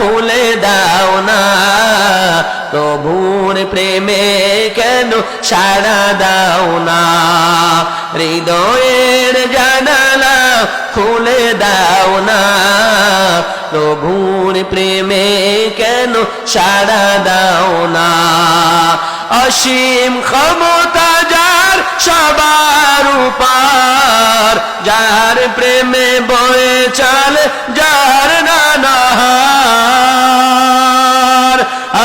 খুলে দাও না প্রভুর প্রেমে কেন সাড়া দাও না হৃদয়ের জানালা খুলে দাও না প্রভুর প্রেমে কেন সাড়া দাও না অসীম ক্ষমতা যার সবার উপর যার প্রেমে বয়ে চলে যার নানাহার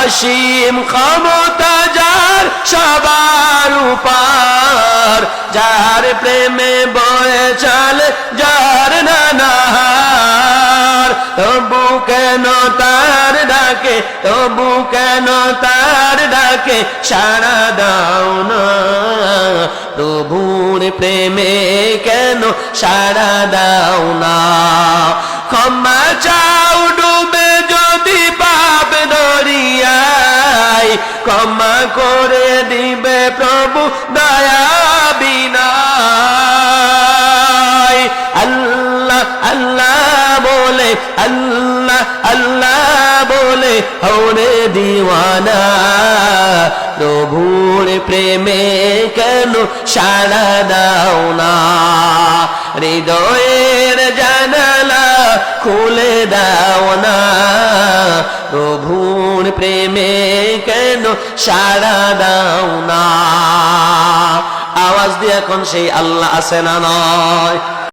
অসীম ক্ষমতা যার সবার উপর যার প্রেমে বয়ে চলে যার নানাহার তবু কেন তার ডাকে তবু কেন তার ডাকে সাড়া দাও না প্রভুর প্রেমে কেন সাড়া দাও না ক্ষমা চাও ডুবে যদি পাপ দরিয়ায় ক্ষমা করে দিবে প্রভু দয়া বিনায় আল্লাহ আল্লাহ বলে আল্লাহ আল্লাহ বলে হরে দিওয়ানা প্রভুর প্রেমে কেন সাড়া দাও না হৃদয়ের জানালা খুলে দাও না প্রভুর প্রেমে কেন সাড়া দাও না আওয়াজ দিয়ে এখন সেই আল্লাহ আছে না নয়